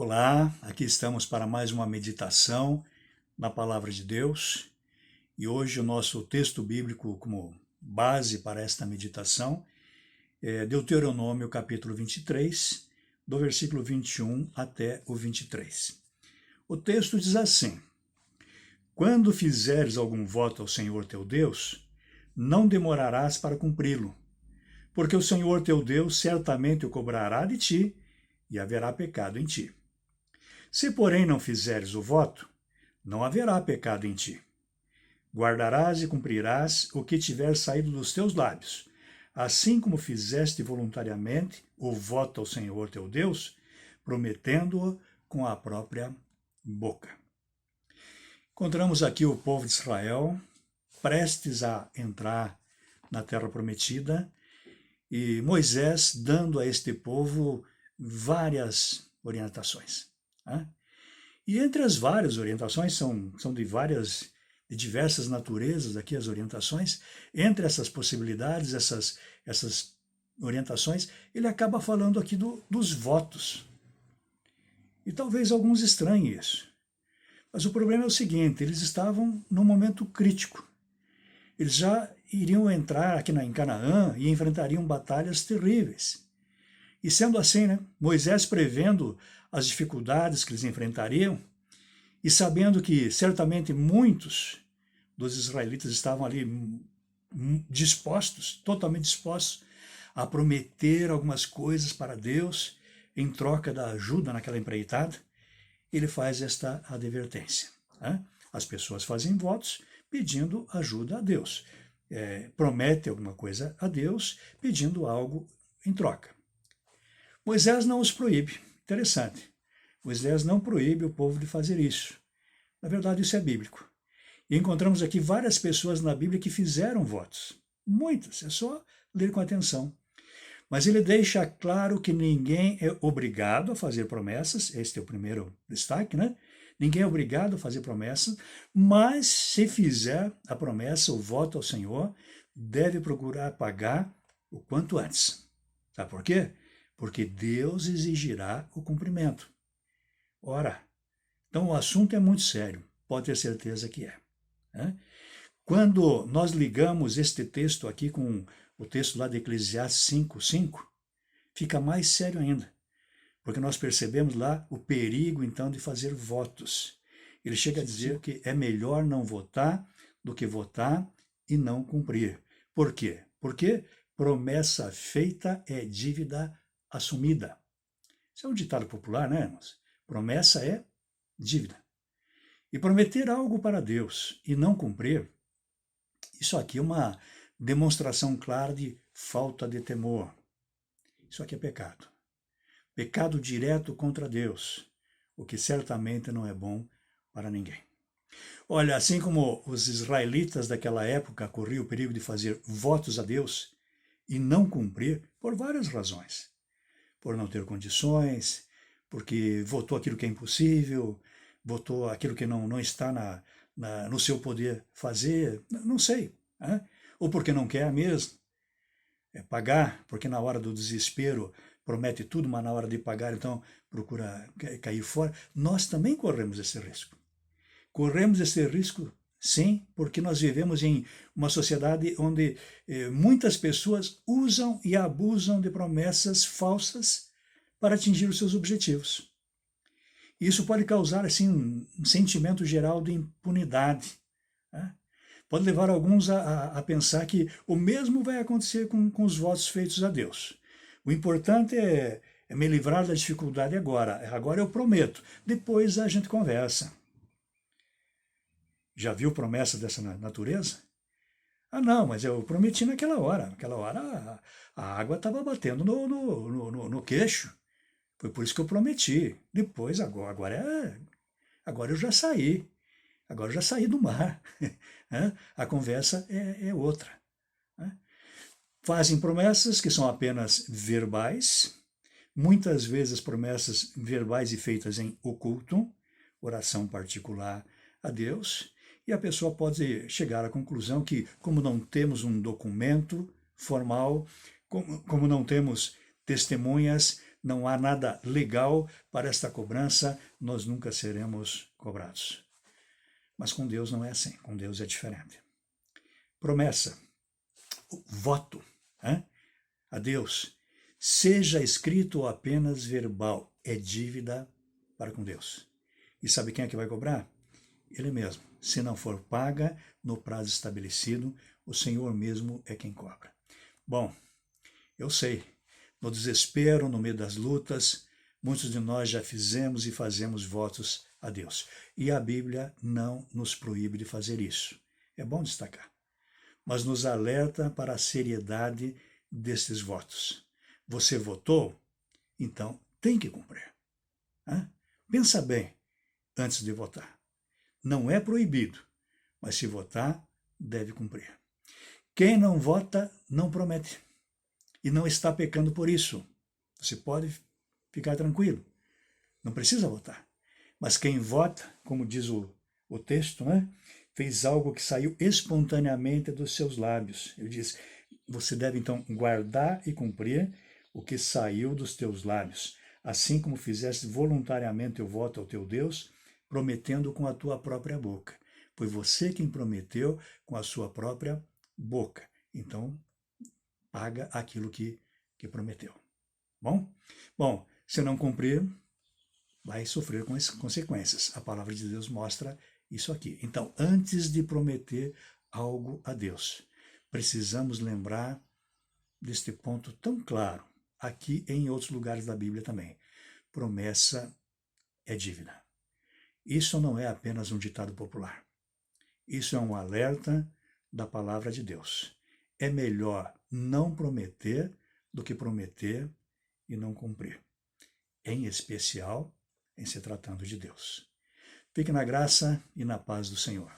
Olá, aqui estamos para mais uma meditação na Palavra de Deus e hoje o nosso texto bíblico como base para esta meditação é Deuteronômio capítulo 23, do versículo 21 até o 23. O texto diz assim: Quando fizeres algum voto ao Senhor teu Deus, não demorarás para cumpri-lo, porque o Senhor teu Deus certamente o cobrará de ti e haverá pecado em ti. Se, porém, não fizeres o voto, não haverá pecado em ti. Guardarás e cumprirás o que tiver saído dos teus lábios, assim como fizeste voluntariamente o voto ao Senhor teu Deus, prometendo-o com a própria boca. Encontramos aqui o povo de Israel prestes a entrar na terra prometida e Moisés dando a este povo várias orientações. E entre as várias orientações, são de diversas naturezas aqui as orientações, entre essas possibilidades, essas orientações, ele acaba falando aqui dos votos. E talvez alguns estranhem isso. Mas o problema é o seguinte, eles estavam num momento crítico. Eles já iriam entrar aqui em Canaã e enfrentariam batalhas terríveis. E sendo assim, Moisés prevendo as dificuldades que eles enfrentariam e sabendo que certamente muitos dos israelitas estavam ali dispostos, totalmente dispostos a prometer algumas coisas para Deus em troca da ajuda naquela empreitada, ele faz esta advertência. As pessoas fazem votos pedindo ajuda a Deus, promete alguma coisa a Deus pedindo algo em troca. Moisés não os proíbe. Interessante. Moisés não proíbe o povo de fazer isso. Na verdade, isso é bíblico. E encontramos aqui várias pessoas na Bíblia que fizeram votos. Muitas, é só ler com atenção. Mas ele deixa claro que ninguém é obrigado a fazer promessas, este é o primeiro destaque, Ninguém é obrigado a fazer promessas, mas se fizer a promessa, o voto ao Senhor, deve procurar pagar o quanto antes. Sabe por quê? Porque Deus exigirá o cumprimento. Ora, então o assunto é muito sério, pode ter certeza que é. Quando nós ligamos este texto aqui com o texto lá de Eclesiastes 5:5, fica mais sério ainda, porque nós percebemos lá o perigo então de fazer votos. Ele chega a dizer que é melhor não votar do que votar e não cumprir. Por quê? Porque promessa feita é dívida assumida. Isso é um ditado popular, irmãos? Promessa é dívida. E prometer algo para Deus e não cumprir, isso aqui é uma demonstração clara de falta de temor. Isso aqui é pecado. Pecado direto contra Deus, o que certamente não é bom para ninguém. Olha, assim como os israelitas daquela época corriam o perigo de fazer votos a Deus e não cumprir, por várias razões. Por não ter condições, porque votou aquilo que é impossível, votou aquilo que não está no seu poder fazer, não sei. Ou porque não quer mesmo pagar, porque na hora do desespero promete tudo, mas na hora de pagar, então procura cair fora. Nós também corremos esse risco. Corremos esse risco, sim, porque nós vivemos em uma sociedade onde muitas pessoas usam e abusam de promessas falsas para atingir os seus objetivos. Isso pode causar assim, um sentimento geral de impunidade. Pode levar alguns a pensar que o mesmo vai acontecer com os votos feitos a Deus. O importante é me livrar da dificuldade agora. Agora eu prometo, depois a gente conversa. Já viu promessa dessa natureza? Não, mas eu prometi naquela hora. Naquela hora a água estava batendo no queixo. Foi por isso que eu prometi. Depois, agora eu já saí. Agora eu já saí do mar. A conversa é outra. Fazem promessas que são apenas verbais, muitas vezes promessas verbais e feitas em oculto, oração particular a Deus, e a pessoa pode chegar à conclusão que, como não temos um documento formal, como não temos testemunhas, não há nada legal para esta cobrança, nós nunca seremos cobrados. Mas com Deus não é assim, com Deus é diferente. Promessa, voto, a Deus, seja escrito ou apenas verbal, é dívida para com Deus. E sabe quem é que vai cobrar? Ele mesmo. Se não for paga no prazo estabelecido, o Senhor mesmo é quem cobra. Bom, eu sei, no desespero, no meio das lutas, muitos de nós já fizemos e fazemos votos a Deus. E a Bíblia não nos proíbe de fazer isso. É bom destacar. Mas nos alerta para a seriedade destes votos. Você votou? Então tem que cumprir. Pensa bem antes de votar. Não é proibido, mas se votar, deve cumprir. Quem não vota, não promete. E não está pecando por isso. Você pode ficar tranquilo. Não precisa votar. Mas quem vota, como diz o texto, fez algo que saiu espontaneamente dos seus lábios. Ele diz, você deve então guardar e cumprir o que saiu dos teus lábios, assim como fizeste voluntariamente o voto ao teu Deus, prometendo com a tua própria boca. Foi você quem prometeu com a sua própria boca. Então, paga aquilo que prometeu. Bom, se não cumprir, vai sofrer com as consequências. A palavra de Deus mostra isso aqui. Então, antes de prometer algo a Deus, precisamos lembrar deste ponto tão claro, aqui e em outros lugares da Bíblia também. Promessa é dívida. Isso não é apenas um ditado popular. Isso é um alerta da palavra de Deus. É melhor não prometer do que prometer e não cumprir. Em especial, em se tratando de Deus. Fique na graça e na paz do Senhor.